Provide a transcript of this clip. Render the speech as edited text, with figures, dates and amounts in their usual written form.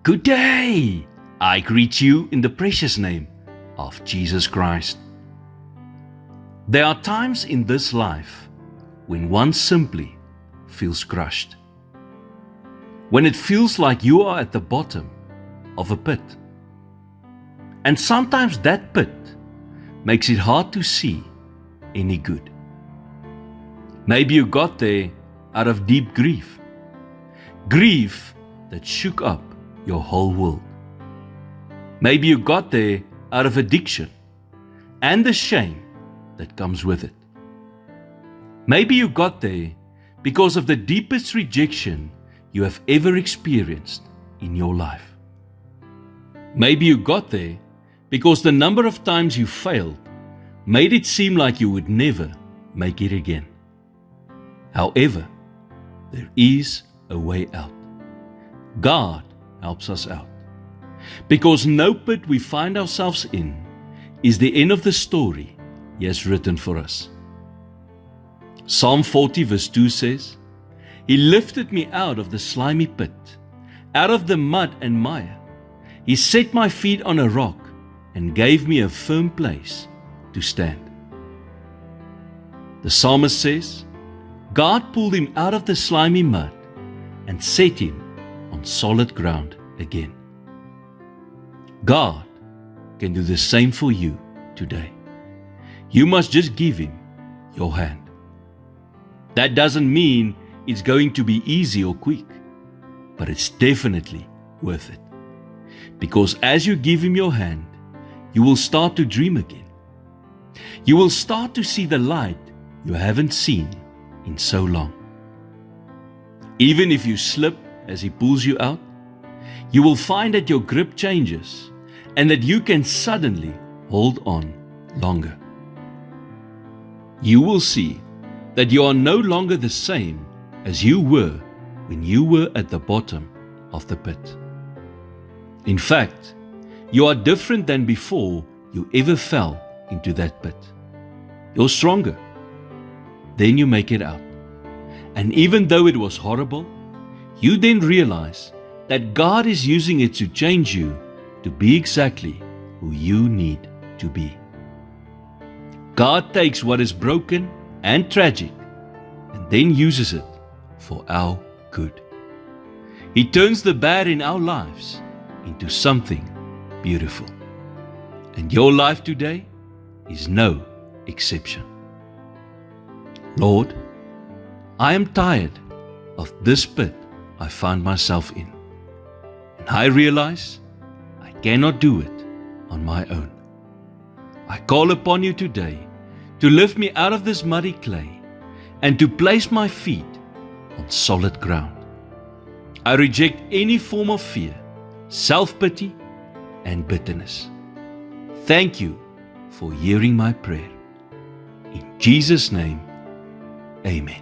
Good day! I greet you in the precious name of Jesus Christ. There are times in this life when one simply feels crushed. When it feels like you are at the bottom of a pit. And sometimes that pit makes it hard to see any good. Maybe you got there out of deep grief. Grief that shook up your whole world. Maybe you got there out of addiction and the shame that comes with it. Maybe you got there because of the deepest rejection you have ever experienced in your life. Maybe you got there because the number of times you failed made it seem like you would never make it again. However, there is a way out. God helps us out. Because no pit we find ourselves in is the end of the story He has written for us. Psalm 40 verse 2 says, He lifted me out of the slimy pit, out of the mud and mire. He set my feet on a rock and gave me a firm place to stand. The psalmist says, God pulled him out of the slimy mud and set him on solid ground again. God can do the same for you today. You must just give Him your hand. That doesn't mean it's going to be easy or quick, but it's definitely worth it. Because as you give Him your hand, you will start to dream again. You will start to see the light you haven't seen in so long. Even if you slip as He pulls you out, you will find that your grip changes and that you can suddenly hold on longer. You will see that you are no longer the same as you were when you were at the bottom of the pit. In fact, you are different than before you ever fell into that pit. You're stronger. Then you make it out. And even though it was horrible, you then realize that God is using it to change you to be exactly who you need to be. God takes what is broken and tragic and then uses it for our good. He turns the bad in our lives into something beautiful. And your life today is no exception. Lord, I am tired of this pit I found myself in. And I realize I cannot do it on my own. I call upon you today to lift me out of this muddy clay and to place my feet on solid ground. I reject any form of fear, self-pity, and bitterness. Thank you for hearing my prayer. In Jesus' name, Amen.